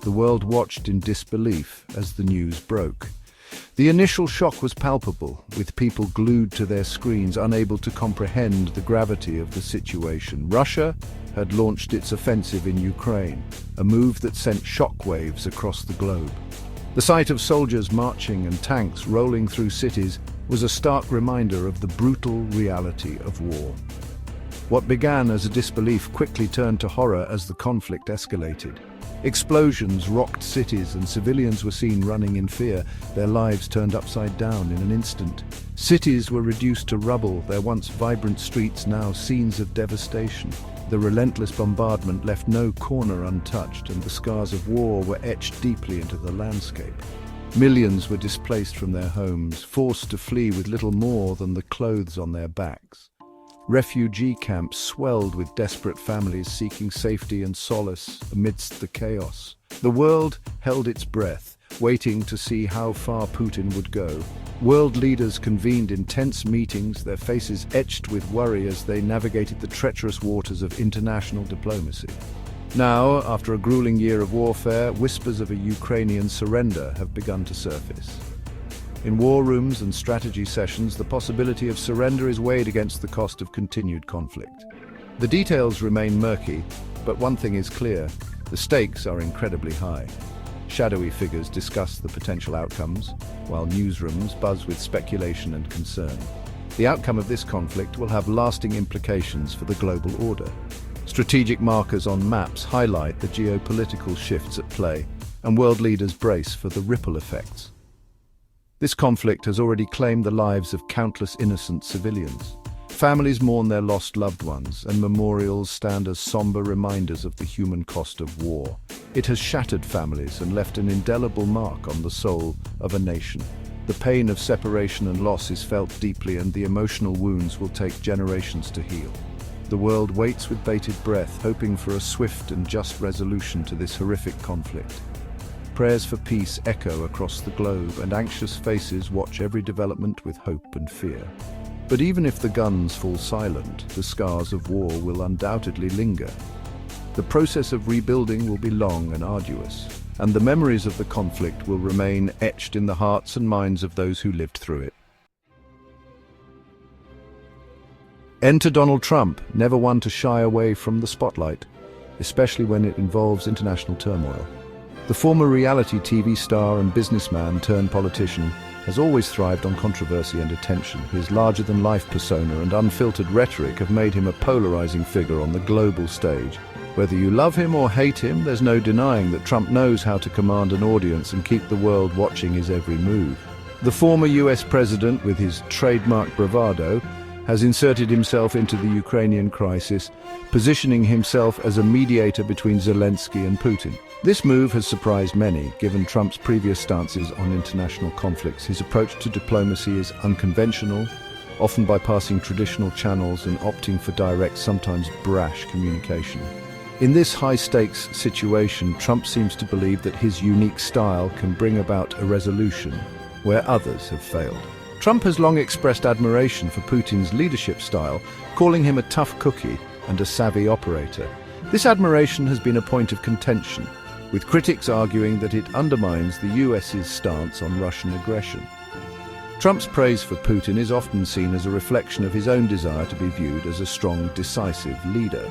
The world watched in disbelief as the news broke. The initial shock was palpable, with people glued to their screens, unable to comprehend the gravity of the situation. Russia had launched its offensive in Ukraine, a move that sent shockwaves across the globe. The sight of soldiers marching and tanks rolling through cities was a stark reminder of the brutal reality of war. What began as a disbelief quickly turned to horror as the conflict escalated. Explosions rocked cities and civilians were seen running in fear, their lives turned upside down in an instant. Cities were reduced to rubble, their once vibrant streets now scenes of devastation. The relentless bombardment left no corner untouched, and the scars of war were etched deeply into the landscape. Millions were displaced from their homes, forced to flee with little more than the clothes on their backs. Refugee camps swelled with desperate families seeking safety and solace amidst the chaos. The world held its breath, waiting to see how far Putin would go. World leaders convened in tense meetings, their faces etched with worry as they navigated the treacherous waters of international diplomacy. Now, after a grueling year of warfare, whispers of a Ukrainian surrender have begun to surface. In war rooms and strategy sessions, the possibility of surrender is weighed against the cost of continued conflict. The details remain murky, but one thing is clear: the stakes are incredibly high. Shadowy figures discuss the potential outcomes, while newsrooms buzz with speculation and concern. The outcome of this conflict will have lasting implications for the global order. Strategic markers on maps highlight the geopolitical shifts at play, and world leaders brace for the ripple effects. This conflict has already claimed the lives of countless innocent civilians. Families mourn their lost loved ones, and memorials stand as somber reminders of the human cost of war. It has shattered families and left an indelible mark on the soul of a nation. The pain of separation and loss is felt deeply, and the emotional wounds will take generations to heal. The world waits with bated breath, hoping for a swift and just resolution to this horrific conflict. Prayers for peace echo across the globe, and anxious faces watch every development with hope and fear. But even if the guns fall silent, the scars of war will undoubtedly linger. The process of rebuilding will be long and arduous, and the memories of the conflict will remain etched in the hearts and minds of those who lived through it. Enter Donald Trump, never one to shy away from the spotlight, especially when it involves international turmoil. The former reality TV star and businessman turned politician has always thrived on controversy and attention. His larger-than-life persona and unfiltered rhetoric have made him a polarizing figure on the global stage. Whether you love him or hate him, there's no denying that Trump knows how to command an audience and keep the world watching his every move. The former US president, with his trademark bravado, has inserted himself into the Ukrainian crisis, positioning himself as a mediator between Zelensky and Putin. This move has surprised many, given Trump's previous stances on international conflicts. His approach to diplomacy is unconventional, often bypassing traditional channels and opting for direct, sometimes brash communication. In this high-stakes situation, Trump seems to believe that his unique style can bring about a resolution where others have failed. Trump has long expressed admiration for Putin's leadership style, calling him a tough cookie and a savvy operator. This admiration has been a point of contention, with critics arguing that it undermines the US's stance on Russian aggression. Trump's praise for Putin is often seen as a reflection of his own desire to be viewed as a strong, decisive leader.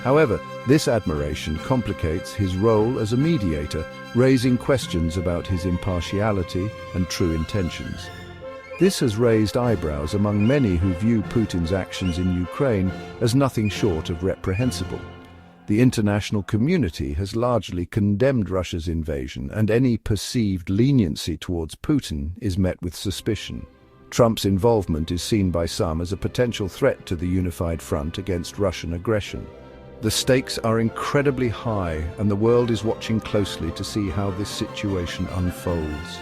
However, this admiration complicates his role as a mediator, raising questions about his impartiality and true intentions. This has raised eyebrows among many who view Putin's actions in Ukraine as nothing short of reprehensible. The international community has largely condemned Russia's invasion, and any perceived leniency towards Putin is met with suspicion. Trump's involvement is seen by some as a potential threat to the unified front against Russian aggression. The stakes are incredibly high, and the world is watching closely to see how this situation unfolds.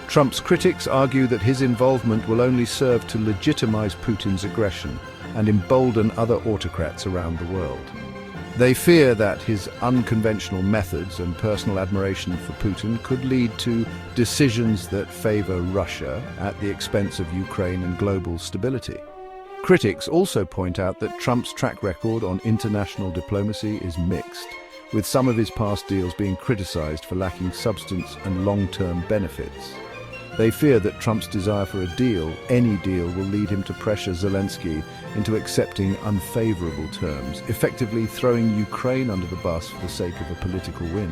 Trump's critics argue that his involvement will only serve to legitimize Putin's aggression and embolden other autocrats around the world. They fear that his unconventional methods and personal admiration for Putin could lead to decisions that favor Russia at the expense of Ukraine and global stability. Critics also point out that Trump's track record on international diplomacy is mixed. with some of his past deals being criticized for lacking substance and long-term benefits. They fear that Trump's desire for a deal, any deal, will lead him to pressure Zelensky into accepting unfavorable terms, effectively throwing Ukraine under the bus for the sake of a political win.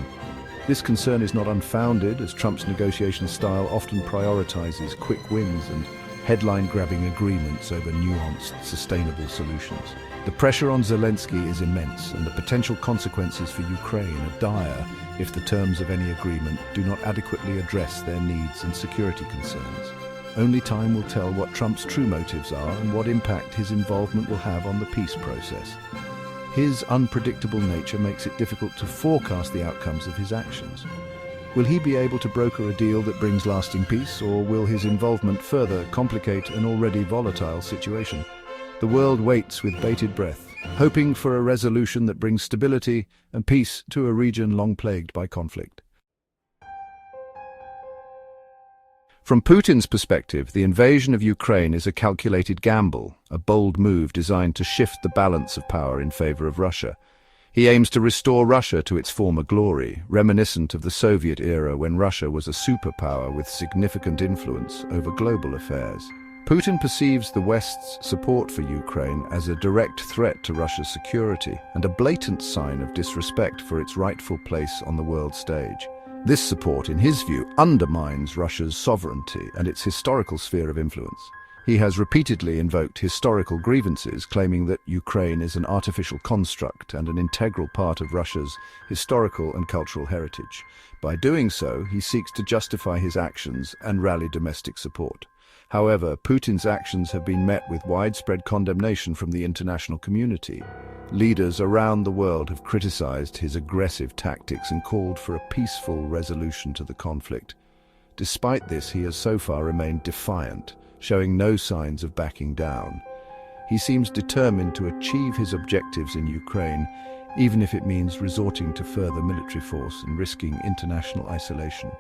This concern is not unfounded, as Trump's negotiation style often prioritizes quick wins and headline-grabbing agreements over nuanced, sustainable solutions. The pressure on Zelensky is immense, and the potential consequences for Ukraine are dire if the terms of any agreement do not adequately address their needs and security concerns. Only time will tell what Trump's true motives are and what impact his involvement will have on the peace process. His unpredictable nature makes it difficult to forecast the outcomes of his actions. Will he be able to broker a deal that brings lasting peace, or will his involvement further complicate an already volatile situation? The world waits with bated breath, hoping for a resolution that brings stability and peace to a region long plagued by conflict. From Putin's perspective, the invasion of Ukraine is a calculated gamble, a bold move designed to shift the balance of power in favor of Russia. He aims to restore Russia to its former glory, reminiscent of the Soviet era when Russia was a superpower with significant influence over global affairs. Putin perceives the West's support for Ukraine as a direct threat to Russia's security and a blatant sign of disrespect for its rightful place on the world stage. This support, in his view, undermines Russia's sovereignty and its historical sphere of influence. He has repeatedly invoked historical grievances, claiming that Ukraine is an artificial construct and an integral part of Russia's historical and cultural heritage. By doing so, he seeks to justify his actions and rally domestic support. However, Putin's actions have been met with widespread condemnation from the international community. Leaders around the world have criticized his aggressive tactics and called for a peaceful resolution to the conflict. Despite this, he has so far remained defiant, showing no signs of backing down. He seems determined to achieve his objectives in Ukraine, even if it means resorting to further military force and risking international isolation.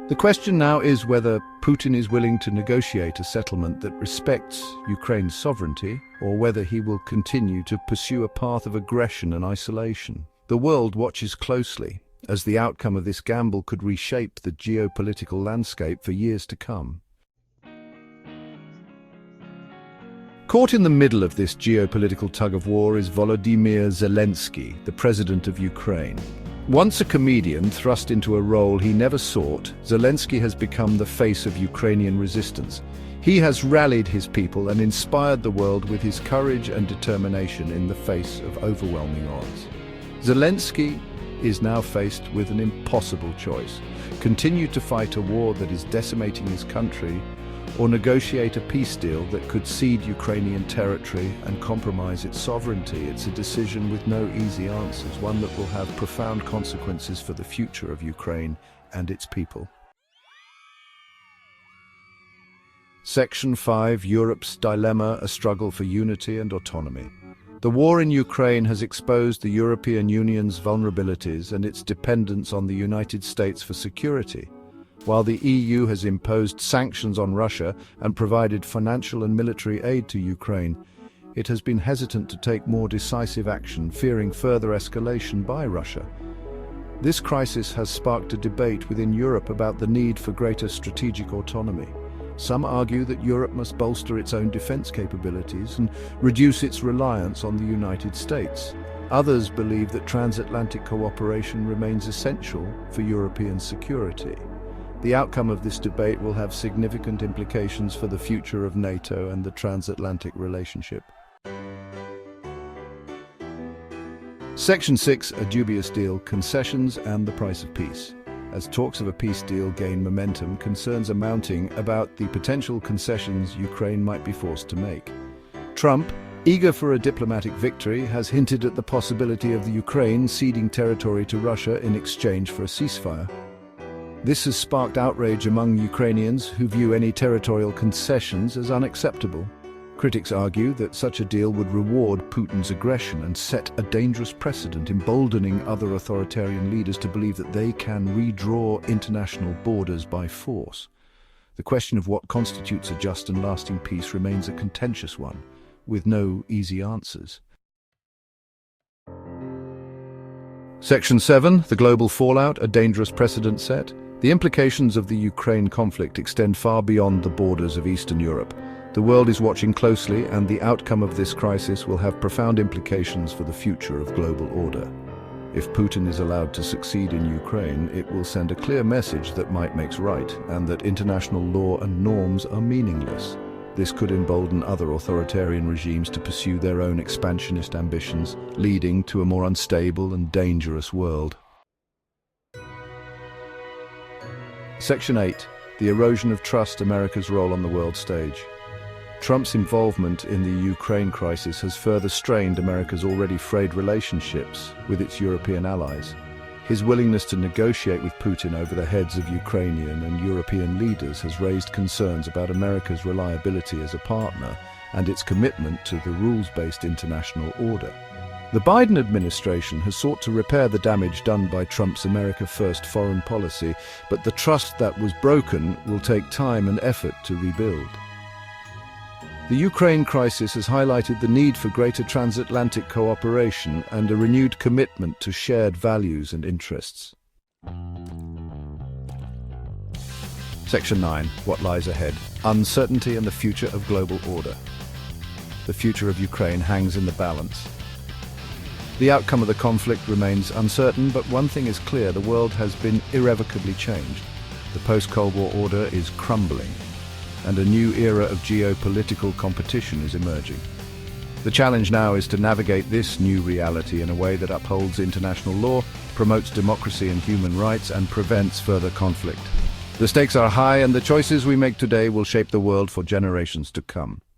The question now is whether Putin is willing to negotiate a settlement that respects Ukraine's sovereignty, or whether he will continue to pursue a path of aggression and isolation. The world watches closely, as the outcome of this gamble could reshape the geopolitical landscape for years to come. Caught in the middle of this geopolitical tug-of-war is Volodymyr Zelensky, the president of Ukraine. Once a comedian thrust into a role he never sought, Zelensky has become the face of Ukrainian resistance. He has rallied his people and inspired the world with his courage and determination in the face of overwhelming odds. Zelensky is now faced with an impossible choice: continue to fight a war that is decimating his country, or negotiate a peace deal that could cede Ukrainian territory and compromise its sovereignty. It's a decision with no easy answers, one that will have profound consequences for the future of Ukraine and its people. Section 5: Europe's Dilemma, a Struggle for Unity and Autonomy. The war in Ukraine has exposed the European Union's vulnerabilities and its dependence on the United States for security. While the EU has imposed sanctions on Russia and provided financial and military aid to Ukraine, it has been hesitant to take more decisive action, fearing further escalation by Russia. This crisis has sparked a debate within Europe about the need for greater strategic autonomy. Some argue that Europe must bolster its own defense capabilities and reduce its reliance on the United States. Others believe that transatlantic cooperation remains essential for European security. The outcome of this debate will have significant implications for the future of NATO and the transatlantic relationship. Section 6: A Dubious Deal, Concessions and the Price of Peace. As talks of a peace deal gain momentum, concerns are mounting about the potential concessions Ukraine might be forced to make. Trump, eager for a diplomatic victory, has hinted at the possibility of the Ukraine ceding territory to Russia in exchange for a ceasefire. This has sparked outrage among Ukrainians who view any territorial concessions as unacceptable. Critics argue that such a deal would reward Putin's aggression and set a dangerous precedent, emboldening other authoritarian leaders to believe that they can redraw international borders by force. The question of what constitutes a just and lasting peace remains a contentious one, with no easy answers. Section 7, the global fallout, a dangerous precedent set. The implications of the Ukraine conflict extend far beyond the borders of Eastern Europe. The world is watching closely, and the outcome of this crisis will have profound implications for the future of global order. If Putin is allowed to succeed in Ukraine, it will send a clear message that might makes right, and that international law and norms are meaningless. This could embolden other authoritarian regimes to pursue their own expansionist ambitions, leading to a more unstable and dangerous world. Section 8. The erosion of trust, America's role on the world stage. Trump's involvement in the Ukraine crisis has further strained America's already frayed relationships with its European allies. His willingness to negotiate with Putin over the heads of Ukrainian and European leaders has raised concerns about America's reliability as a partner and its commitment to the rules-based international order. The Biden administration has sought to repair the damage done by Trump's America First foreign policy, but the trust that was broken will take time and effort to rebuild. The Ukraine crisis has highlighted the need for greater transatlantic cooperation and a renewed commitment to shared values and interests. Section 9. What lies ahead? Uncertainty and the future of global order. The future of Ukraine hangs in the balance. The outcome of the conflict remains uncertain, but one thing is clear: the world has been irrevocably changed. The post-Cold War order is crumbling, and a new era of geopolitical competition is emerging. The challenge now is to navigate this new reality in a way that upholds international law, promotes democracy and human rights, and prevents further conflict. The stakes are high, and the choices we make today will shape the world for generations to come.